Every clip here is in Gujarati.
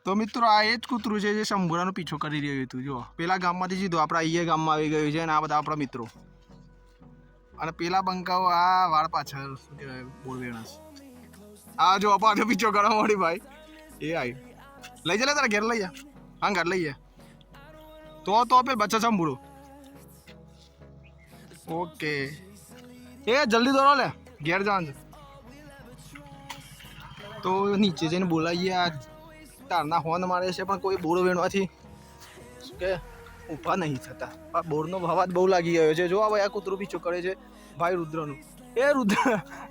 તો મિત્રો આ એ જ કૂતરું છે જે શંભુરાનો પીછો કરી રહ્યું હતું. જો પેલા ગામમાંથી સીધું આપણા અહીંયા ગામમાં આવી ગયું છે અને આ બધા આપણા મિત્રો અને પેલા બંકાઓ આ વાળ પાછળ શું કહેવાય બોળવેણસ આ જો પાછો પીછો કરવા મળી ભાઈ એ આઈ લઈ જા તારા ઘેર લઈ જા હા ઘર લઈ જા તો પેલ બચ્ચા શંભુરો ઓકે એ જલ્દી દોડો લે ઘેર જવાનું તો નીચે જઈને બોલાવીએ આ તારના હોર્ન મારે છે પણ કોઈ બોર વેણવાથી શું કે ઊભા નહીં થતા આ બોરનો અવાજ બહુ લાગી ગયો છે. જો આ ભાઈ આ કૂતરું પીછો કરે છે ભાઈ રુદ્રનું એ રુદ્ર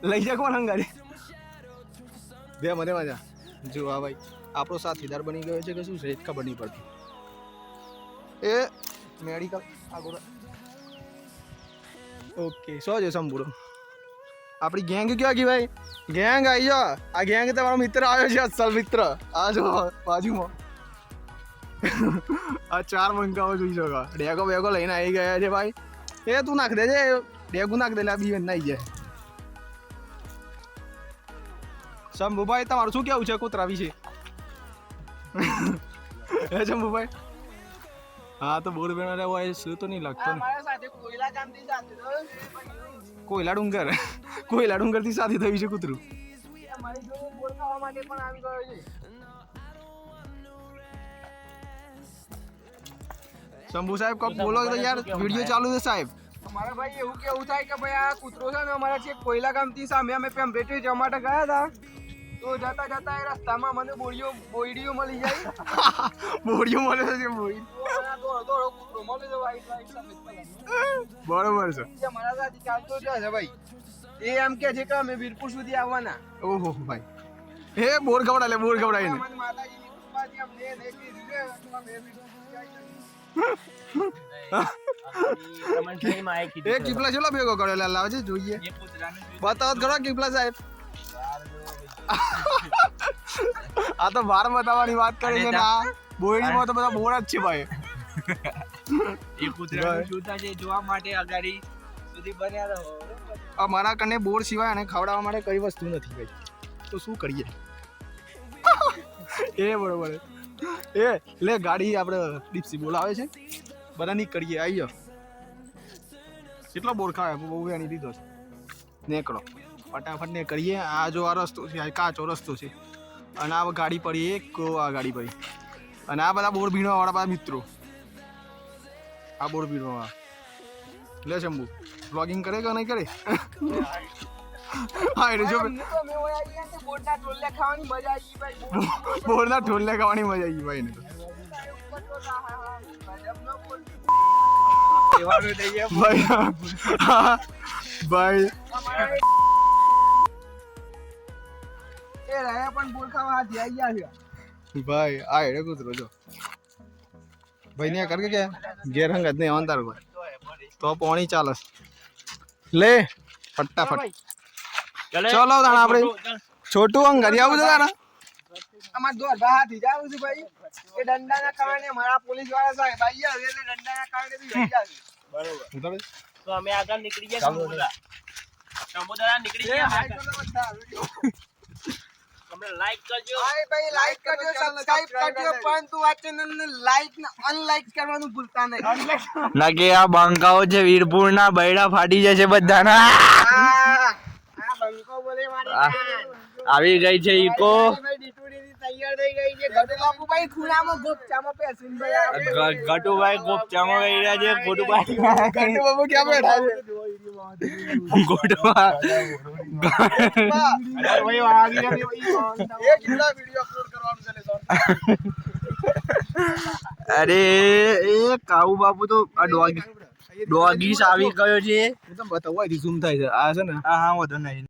લઈ જા કોણ હંગારી બે મને મજા જો આ ભાઈ આપણો સાથીદાર બની ગયો છે કે શું છે ખબર નહીં પડતી એ મેડિકલ આગળ ઓકે શું છે શંભુરો આપણી ગેંગ ક્યાં ગઈ ભાઈ ગેંગ આવી જા આ ગેંગ તમારો મિત્ર આવ્યો છે અસલ મિત્ર આ જો બાજુમાં આ 4 બંકાઓ જોઈ શકો ડેગો બેગો લઈને આવી ગયા છે ભાઈ એ તું નાખ દેજે ડેગું નાખ દે લે બી નાઈ જાય શંભુભાઈ તમારું શું કેવું છે કૂતરા વિશે હે શંભુભાઈ હા તો બોર બેન હોય શું તો નહીં લાગતો ને કોયલા ડુંગર થી સાથે થયું છે કૂતરું શંભુ સાહેબ કબ બોલો તો યાર વિડિયો ચાલુ છે સાહેબ અમારે ભાઈ એવું કેવું થાય કે ભાઈ આ કૂતરો છે ને અમારા છે કોયલા ગામથી સામે અમે પેમ્પેટી જવા માટે ગયા હતા તો જતા જતા એ રસ્તામાં મને બોયડીઓ મળી જાય બોડીઓ મળે છે બોડી દોડો કૂતરો મળે છે વાઈટ સફેદ બરોબર છે કલર મારા સાથે ચાલતો જ છે ભાઈ એ એમ કે છે કે અમે વીરપુર સુધી આવવાના ઓહો ભાઈ હે બોર ખવડાય બોર ખવડાવીને માતાજીની કૃપાથી અમને દેખી દીધે એ કીપલા ચેલો ભેગો કર્યો લે લાવજે જોઈએ બતાવો ખરો કીપલા સાહેબ આ તો બાર બતાવવાની વાત કરી છે ને આ બોયડીમાં તો બધા બોર જ છે ભાઈ એ કૂતરાનું જોતા છે જોવા માટે અગાડી સુધી બન્યા રહો અમારા કને બોર સિવાય અને ખવડાવવા માટે કઈ વસ્તુ નથી ભાઈ તો શું કરીએ એ બરોબર એ લે ગાડી આપણે ડીપસી બોલાવે છે બધા નીકળીએ આવી જાઓ કેટલો બોર ખાય બહુ એની દીધો છે નીકળો ફટાફટ ને કરીએ આ જો આ રસ્તો છે આ કાચો રસ્તો છે અને આ ગાડી પડી એક આ ગાડી પડી અને આ બધા બોર ભીણવા વાળા બધા મિત્રો આ બોર ભીણવા લે શંભુ બ્લોગિંગ કરે કે નહીં કરે હા એટલે જો બોરના ઢોલે ખાવાની મજા આવી ભાઈ બોરના ઢોલે ખાવાની મજા આવી ભાઈ ને ભાઈ એ રહ્યા પણ બોર ખાવા હાથી આવી ગયા છે ભાઈ આ હેડે કૂતરો જો ભાઈ ને કર કે ઘેર હંગત નહીં આવન તારું તો પોણી ચાલસ લે ફટાફટ ચલો તાણ આપણે છોટું અંગરી આવું છે તારા અમાર દોર હાથી જાવું છે ભાઈ એ દંડાના કારણે મારા પોલીસ વાળા સાહેબ આવી ગયા એટલે દંડાના કારણે બી આવી ગયા બરોબર તો અમે આગળ નીકળી ગયા સમુદ્રા નીકળી ગયા તમને લાઈક કરજો હાય ભાઈ લાઈક કરજો સબસ્ક્રાઇબ કરજો પરંતુ આ ચેનલને લાઈક ને અનલાઈક કરવાનું ભૂલતા નહીં ના કે આ બંકાઓ છે વીરપુર ના બૈડા ફાટી જશે બધાના આ બંકો બોલે મારી આવી ગઈ છે ઈકો તૈયાર થઈ ગઈ છે ગટુ બાપુ ભાઈ ખૂણામાં ગોપચામાં પેસીને ભાઈ ગટુભાઈ ગોપચામાં ગઈ રહ્યા છે ગોટુભાઈ ગટુ બાબુ ક્યાં બેઠા છે ગોટુભા અરે ભાઈ આવી ગયા એ કેટલા વિડિયો અપલોડ કરવાનું છે લે અરે એ કાઉ બાપુ તો આ ડોગીસ આવી ગયો છે હું તમને બતાવવા ઝૂમ થાય છે આ છે ને હા વધુ નહીં